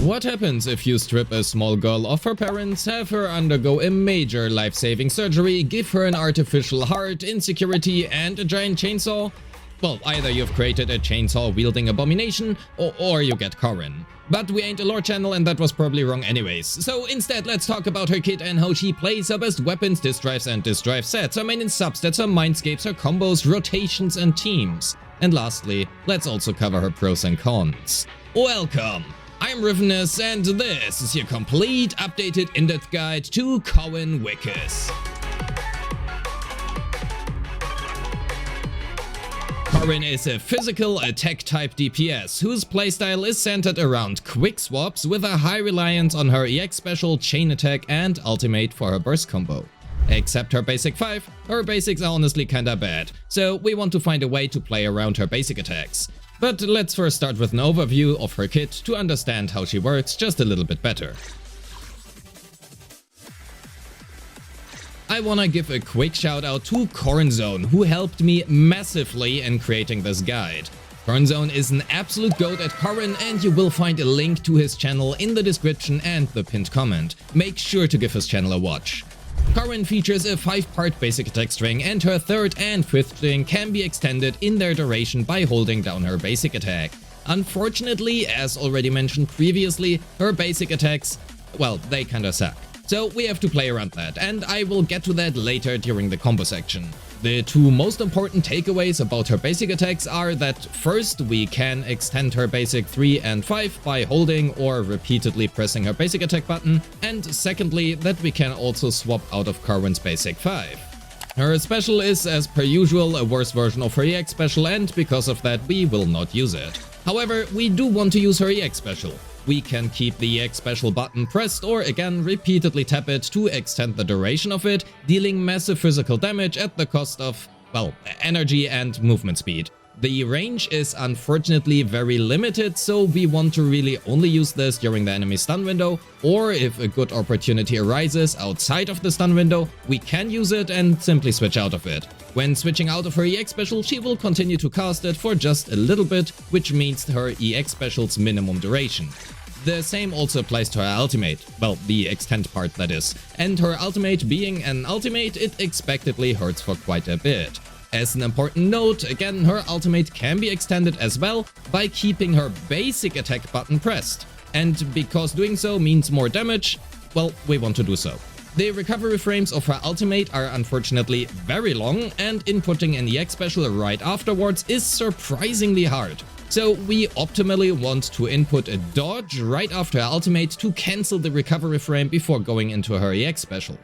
What happens if you strip a small girl of her parents, have her undergo a major life-saving surgery, give her an artificial heart, insecurity, and a giant chainsaw? Well, either you've created a chainsaw-wielding abomination, or you get Corin. But we ain't a lore channel and that was probably wrong anyways. So instead, let's talk about her kit and how she plays her best weapons, disk drives and disk drive sets, her main and substats, her mindscapes, her combos, rotations and teams. And lastly, let's also cover her pros and cons. Welcome! I'm Iamrivenous and this is your complete updated in-depth guide to Corin Wickus. Corin is a physical attack-type DPS whose playstyle is centered around quick swaps with a high reliance on her EX special, chain attack and ultimate for her burst combo. Except her basic 5, her basics are honestly kinda bad, so we want to find a way to play around her basic attacks. But let's first start with an overview of her kit to understand how she works just a little bit better. I wanna give a quick shout out to Corin, who helped me massively in creating this guide. Corin is an absolute goat at Corin and you will find a link to his channel in the description and the pinned comment. Make sure to give his channel a watch. Corin features a 5-part basic attack string and her 3rd and 5th string can be extended in their duration by holding down her basic attack. Unfortunately, as already mentioned previously, her basic attacks, well, they kinda suck. So we have to play around that, and I will get to that later during the combo section. The two most important takeaways about her basic attacks are that first, we can extend her basic 3 and 5 by holding or repeatedly pressing her basic attack button, and secondly, that we can also swap out of Corin's basic 5. Her special is, as per usual, a worse version of her EX special, and because of that we will not use it. However, we do want to use her EX special. We can keep the EX special button pressed or again repeatedly tap it to extend the duration of it, dealing massive physical damage at the cost of, well, energy and movement speed. The range is unfortunately very limited, so we want to really only use this during the enemy stun window, or if a good opportunity arises outside of the stun window, we can use it and simply switch out of it. When switching out of her EX special, she will continue to cast it for just a little bit, which means her EX special's minimum duration. The same also applies to her ultimate, well, the extend part that is, and her ultimate being an ultimate, it expectedly hurts for quite a bit. As an important note, again, her ultimate can be extended as well by keeping her basic attack button pressed, and because doing so means more damage, well, we want to do so. The recovery frames of her ultimate are unfortunately very long, and inputting an EX special right afterwards is surprisingly hard. So we optimally want to input a dodge right after her ultimate to cancel the recovery frame before going into her EX special.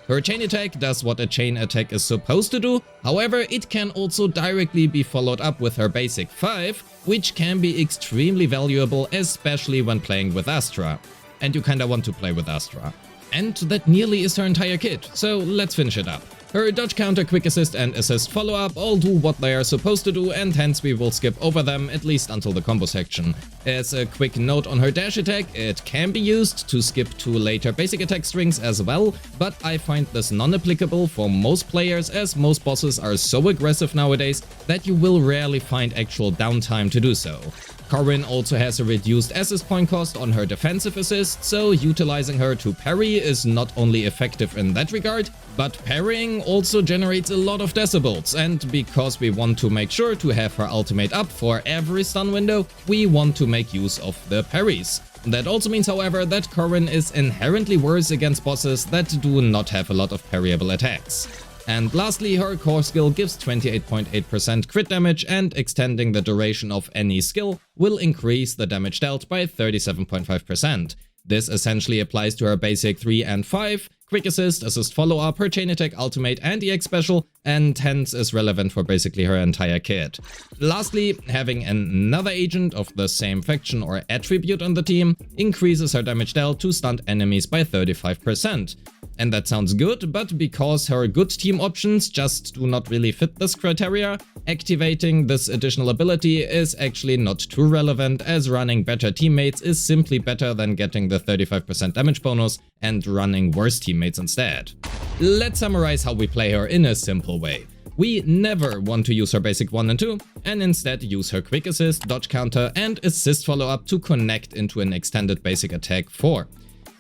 Her chain attack does what a chain attack is supposed to do, however it can also directly be followed up with her basic 5, which can be extremely valuable, especially when playing with Astra. And you kinda want to play with Astra. And that nearly is her entire kit, so let's finish it up. Her dodge counter, quick assist and assist follow-up all do what they are supposed to do, and hence we will skip over them at least until the combo section. As a quick note on her dash attack, it can be used to skip to later basic attack strings as well, but I find this non-applicable for most players as most bosses are so aggressive nowadays that you will rarely find actual downtime to do so. Corin also has a reduced assist point cost on her defensive assist, so utilizing her to parry is not only effective in that regard, but parrying also generates a lot of decibels, and because we want to make sure to have her ultimate up for every stun window, we want to make use of the parries. That also means, however, that Corin is inherently worse against bosses that do not have a lot of parryable attacks. And lastly, her core skill gives 28.8% crit damage, and extending the duration of any skill will increase the damage dealt by 37.5%. This essentially applies to her basic 3 and 5, quick assist, assist follow-up, her chain attack, ultimate and EX special, and hence is relevant for basically her entire kit. Lastly, having another agent of the same faction or attribute on the team increases her damage dealt to stunned enemies by 35%. And that sounds good, but because her good team options just do not really fit this criteria, activating this additional ability is actually not too relevant, as running better teammates is simply better than getting the 35% damage bonus and running worse teammates instead. Let's summarize how we play her in a simple way. We never want to use her basic 1 and 2, and instead use her quick assist, dodge counter and assist follow-up to connect into an extended basic attack 4.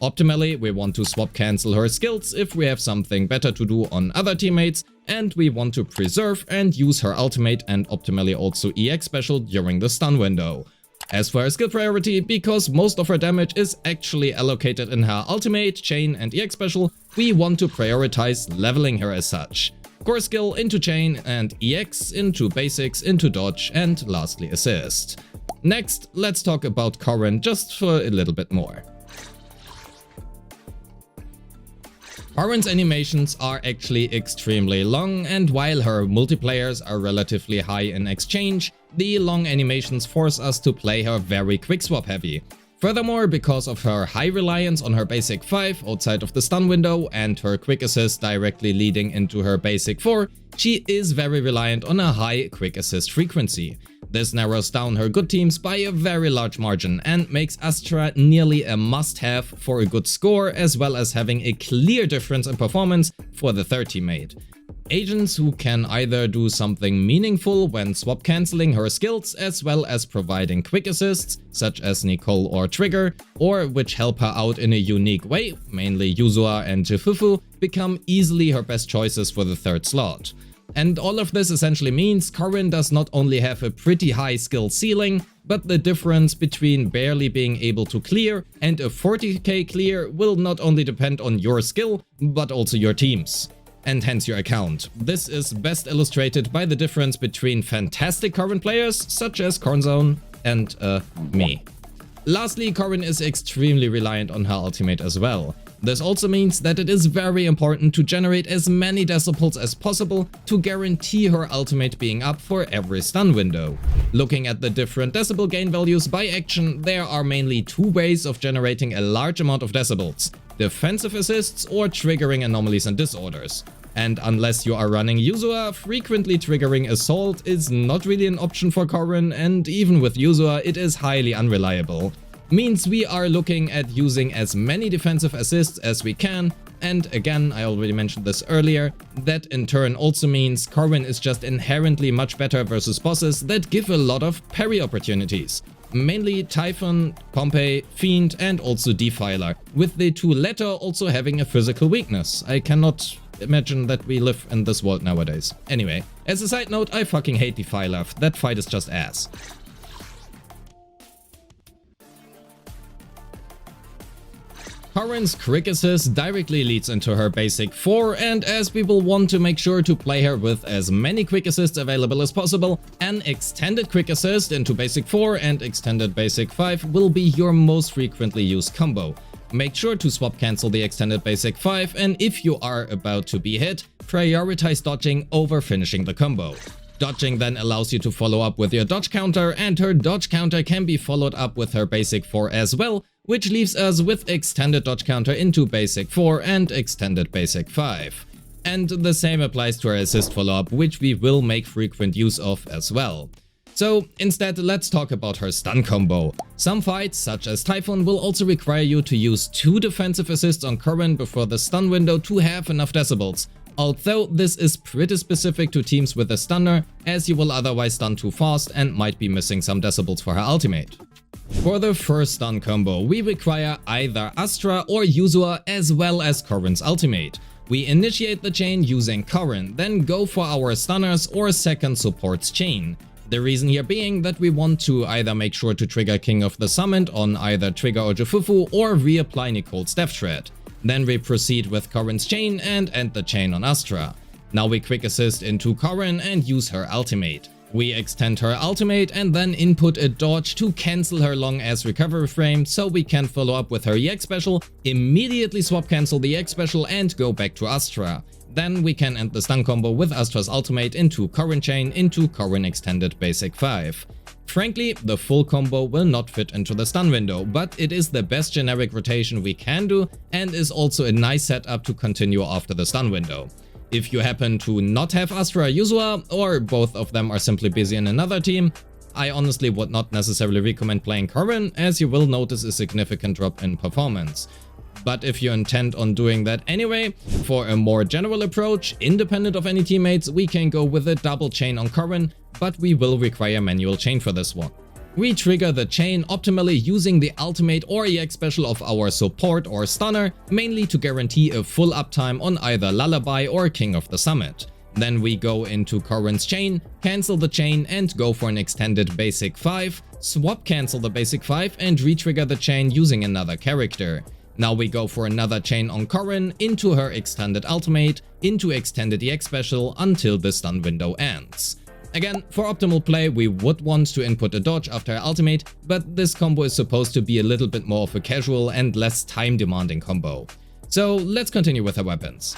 Optimally, we want to swap cancel her skills if we have something better to do on other teammates, and we want to preserve and use her ultimate and optimally also EX special during the stun window. As for her skill priority, because most of her damage is actually allocated in her ultimate, chain and EX special, we want to prioritize leveling her as such. Core skill into chain and EX into basics into dodge and lastly assist. Next, let's talk about Corin just for a little bit more. Corin's animations are actually extremely long, and while her multiplayers are relatively high in exchange, the long animations force us to play her very quick swap heavy. Furthermore, because of her high reliance on her basic 5 outside of the stun window and her quick assist directly leading into her basic 4, she is very reliant on a high quick assist frequency. This narrows down her good teams by a very large margin and makes Astra nearly a must-have for a good score, as well as having a clear difference in performance for the third teammate. Agents who can either do something meaningful when swap cancelling her skills, as well as providing quick assists, such as Nicole or Trigger, or which help her out in a unique way, mainly Yuzua and Jifufu, become easily her best choices for the third slot. And all of this essentially means Corin does not only have a pretty high skill ceiling, but the difference between barely being able to clear and a 40k clear will not only depend on your skill, but also your team's, and hence your account. This is best illustrated by the difference between fantastic Corin players, such as Corinzone and me. Lastly, Corin is extremely reliant on her ultimate as well. This also means that it is very important to generate as many decibels as possible to guarantee her ultimate being up for every stun window. Looking at the different decibel gain values by action, there are mainly two ways of generating a large amount of decibels: defensive assists or triggering anomalies and disorders. And unless you are running Yuzua, frequently triggering assault is not really an option for Corin, and even with Yuzua it is highly unreliable. Means we are looking at using as many defensive assists as we can, and again, I already mentioned this earlier, that in turn also means Corin is just inherently much better versus bosses that give a lot of parry opportunities. Mainly Typhon, Pompey, Fiend and also Defiler, with the two latter also having a physical weakness. I cannot imagine that we live in this world nowadays. Anyway, as a side note, I fucking hate Defiler, that fight is just ass. Corin's quick assist directly leads into her basic 4, and as we will want to make sure to play her with as many quick assists available as possible, an extended quick assist into basic 4 and extended basic 5 will be your most frequently used combo. Make sure to swap cancel the extended basic 5, and if you are about to be hit, prioritize dodging over finishing the combo. Dodging then allows you to follow up with your dodge counter, and her dodge counter can be followed up with her basic 4 as well, which leaves us with extended dodge counter into basic 4 and extended basic 5. And the same applies to our assist follow-up, which we will make frequent use of as well. So instead, let's talk about her stun combo. Some fights, such as Typhon, will also require you to use 2 defensive assists on Corin before the stun window to have enough decibels. Although this is pretty specific to teams with a stunner, as you will otherwise stun too fast and might be missing some decibels for her ultimate. For the first stun combo, we require either Astra or Yuzua as well as Corin's ultimate. We initiate the chain using Corin, then go for our stunners or second support's chain. The reason here being that we want to either make sure to trigger King of the Summoned on either Trigger or Jifufu, or reapply Nicole's Death Shred. Then we proceed with Corin's chain and end the chain on Astra. Now we quick assist into Corin and use her ultimate. We extend her ultimate and then input a dodge to cancel her long ass recovery frame, so we can follow up with her EX special, immediately swap cancel the EX special and go back to Astra. Then we can end the stun combo with Astra's ultimate into Corin chain into Corin extended basic 5. Frankly, the full combo will not fit into the stun window, but it is the best generic rotation we can do and is also a nice setup to continue after the stun window. If you happen to not have Astra or Yuzua, or both of them are simply busy in another team, I honestly would not necessarily recommend playing Corin, as you will notice a significant drop in performance. But if you intend on doing that anyway, for a more general approach, independent of any teammates, we can go with a double chain on Corin, but we will require manual chain for this one. We trigger the chain optimally using the ultimate or EX special of our support or stunner, mainly to guarantee a full uptime on either Lullaby or King of the Summit. Then we go into Corin's chain, cancel the chain and go for an extended basic 5, swap cancel the basic 5 and retrigger the chain using another character. Now we go for another chain on Corin into her extended ultimate, into extended EX special until the stun window ends. Again, for optimal play we would want to input a dodge after her ultimate, but this combo is supposed to be a little bit more of a casual and less time demanding combo. So let's continue with her weapons.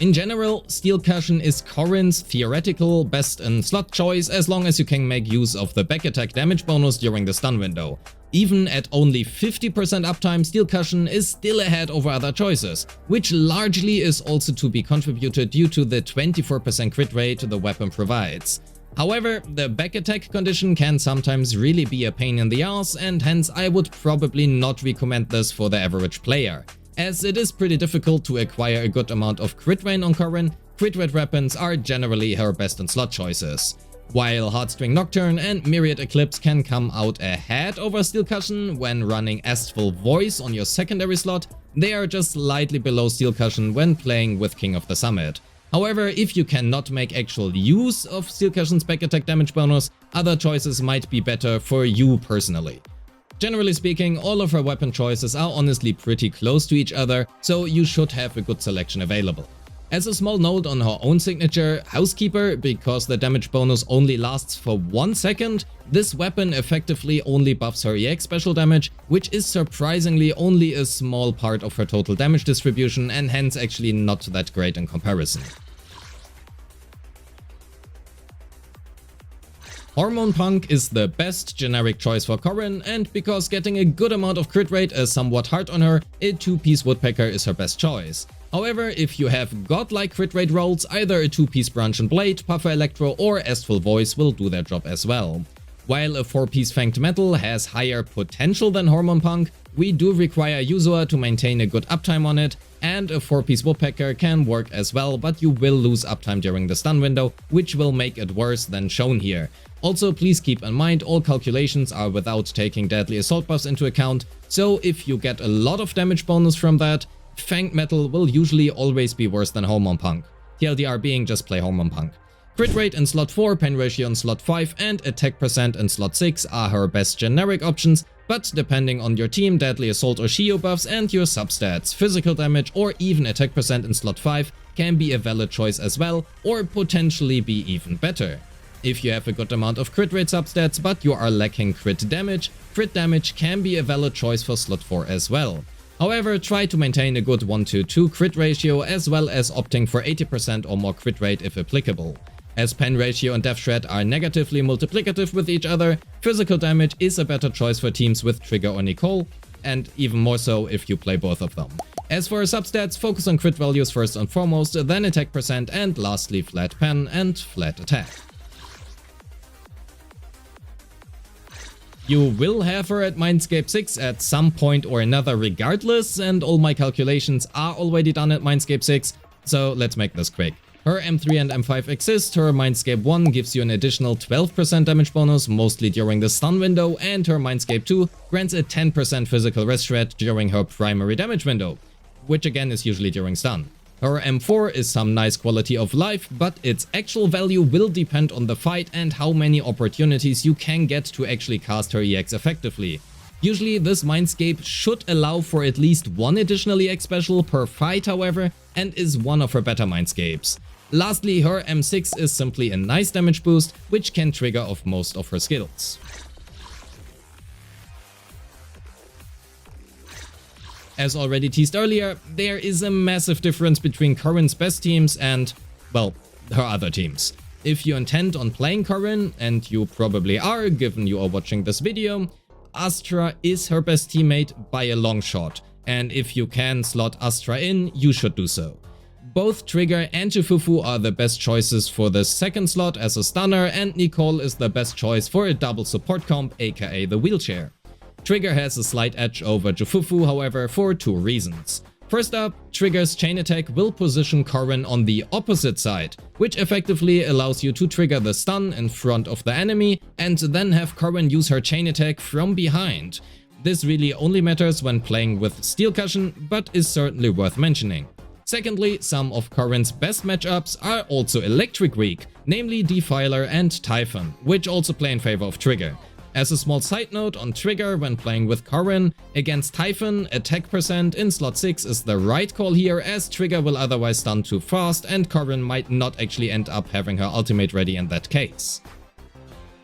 In general, Steel Cushion is Corin's theoretical best in slot choice as long as you can make use of the back attack damage bonus during the stun window. Even at only 50% uptime, Steel Cushion is still ahead over other choices, which largely is also to be contributed due to the 24% crit rate the weapon provides. However, the back attack condition can sometimes really be a pain in the ass, and hence I would probably not recommend this for the average player. As it is pretty difficult to acquire a good amount of crit rate on Corin, crit rate weapons are generally her best in slot choices. While Heartstring Nocturne and Myriad Eclipse can come out ahead over Steel Cushion when running Astral Voice on your secondary slot, they are just slightly below Steel Cushion when playing with King of the Summit. However, if you cannot make actual use of Steel Cushion's back attack damage bonus, other choices might be better for you personally. Generally speaking, all of her weapon choices are honestly pretty close to each other, so you should have a good selection available. As a small note on her own signature, Housekeeper, because the damage bonus only lasts for 1 second, this weapon effectively only buffs her EX special damage, which is surprisingly only a small part of her total damage distribution and hence actually not that great in comparison. Hormone Punk is the best generic choice for Corin, and because getting a good amount of crit rate is somewhat hard on her, a 2-piece Woodpecker is her best choice. However, if you have godlike crit rate rolls, either a 2-piece Branch and Blade, Puffer Electro or Astral Voice will do their job as well. While a 4-piece Fanged Metal has higher potential than Hormone Punk, we do require Yuzua to maintain a good uptime on it, and a 4-piece Woodpecker can work as well, but you will lose uptime during the stun window, which will make it worse than shown here. Also, please keep in mind all calculations are without taking deadly assault buffs into account, so if you get a lot of damage bonus from that, Fanged Metal will usually always be worse than Hormone Punk. TLDR being, just play Hormone Punk. Crit rate in slot 4, pen ratio in slot 5 and attack percent in slot 6 are her best generic options, but depending on your team, deadly assault or Shio buffs and your substats, physical damage or even attack percent in slot 5 can be a valid choice as well, or potentially be even better. If you have a good amount of crit rate substats but you are lacking crit damage can be a valid choice for slot 4 as well. However, try to maintain a good 1-to-2 crit ratio as well as opting for 80% or more crit rate if applicable. As pen ratio and death shred are negatively multiplicative with each other, physical damage is a better choice for teams with Trigger or Nicole, and even more so if you play both of them. As for substats, focus on crit values first and foremost, then attack percent and lastly flat pen and flat attack. You will have her at Mindscape 6 at some point or another regardless, and all my calculations are already done at Mindscape 6, so let's make this quick. Her M3 and M5 exist, her Mindscape 1 gives you an additional 12% damage bonus, mostly during the stun window, and her Mindscape 2 grants a 10% physical rest shred during her primary damage window, which again is usually during stun. Her M4 is some nice quality of life, but its actual value will depend on the fight and how many opportunities you can get to actually cast her EX effectively. Usually this Mindscape should allow for at least one additional EX special per fight however, and is one of her better Mindscapes. Lastly, her M6 is simply a nice damage boost, which can trigger off most of her skills. As already teased earlier, there is a massive difference between Corin's best teams and, well, her other teams. If you intend on playing Corin, and you probably are given you are watching this video, Astra is her best teammate by a long shot, and if you can slot Astra in, you should do so. Both Trigger and Jufufu are the best choices for the second slot as a stunner, and Nicole is the best choice for a double support comp, aka the wheelchair. Trigger has a slight edge over Jufufu, however, for two reasons. First up, Trigger's chain attack will position Corin on the opposite side, which effectively allows you to trigger the stun in front of the enemy and then have Corin use her chain attack from behind. This really only matters when playing with Steel Cushion, but is certainly worth mentioning. Secondly, some of Corin's best matchups are also electric weak, namely Defiler and Typhon, which also play in favor of Trigger. As a small side note on Trigger when playing with Corin, against Typhon, attack percent in slot 6 is the right call here, as Trigger will otherwise stun too fast and Corin might not actually end up having her ultimate ready in that case.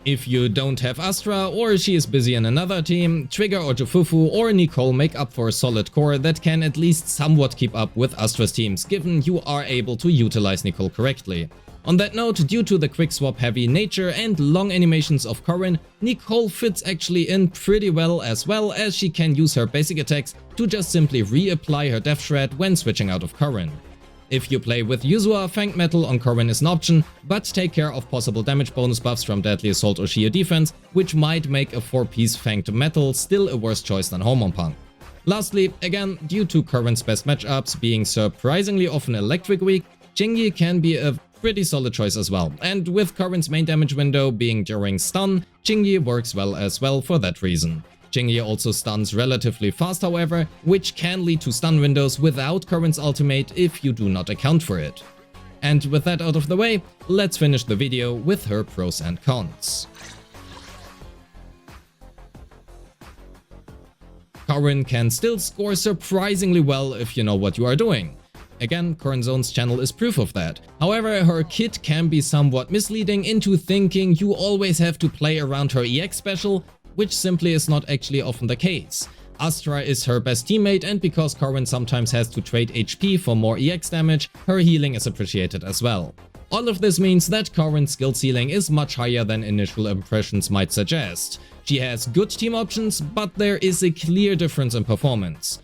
If you don't have Astra or she is busy in another team, Trigger or Jufufu or Nicole make up for a solid core that can at least somewhat keep up with Astra's teams, given you are able to utilize Nicole correctly. On that note, due to the quick swap heavy nature and long animations of Corin, Nicole fits actually in pretty well as she can use her basic attacks to just simply reapply her Death Shred when switching out of Corin. If you play with Yuzua, Fanged Metal on Corin is an option, but take care of possible damage bonus buffs from Deadly Assault or sheer defense, which might make a 4-piece Fanged Metal still a worse choice than Hormone Punk. Lastly, again, due to Corin's best matchups being surprisingly often electric weak, Jingyi can be a pretty solid choice as well, and with Corin's main damage window being during stun, Jingyi works well as well for that reason. Jingyi also stuns relatively fast however, which can lead to stun windows without Corin's ultimate if you do not account for it. And with that out of the way, let's finish the video with her pros and cons. Corin can still score surprisingly well if you know what you are doing. Again, Corinzone's channel is proof of that. However, her kit can be somewhat misleading into thinking you always have to play around her EX special, which simply is not actually often the case. Astra is her best teammate, and because Corin sometimes has to trade HP for more EX damage, her healing is appreciated as well. All of this means that Corin's skill ceiling is much higher than initial impressions might suggest. She has good team options, but there is a clear difference in performance.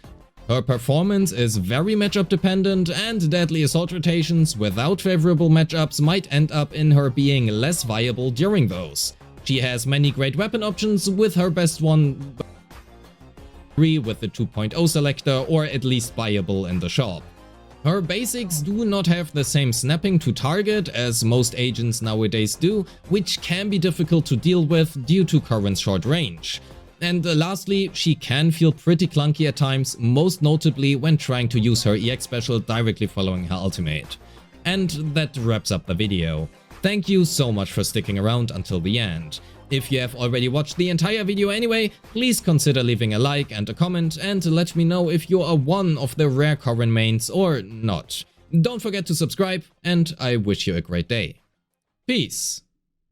Her performance is very matchup dependent, and Deadly Assault rotations without favorable matchups might end up in her being less viable during those. She has many great weapon options, with her best one with the 2.0 selector, or at least buyable in the shop. Her basics do not have the same snapping to target as most agents nowadays do, which can be difficult to deal with due to Corin's short range. And lastly, she can feel pretty clunky at times, most notably when trying to use her EX special directly following her ultimate. And that wraps up the video. Thank you so much for sticking around until the end. If you have already watched the entire video anyway, please consider leaving a like and a comment and let me know if you are one of the rare Corin mains or not. Don't forget to subscribe, and I wish you a great day. Peace!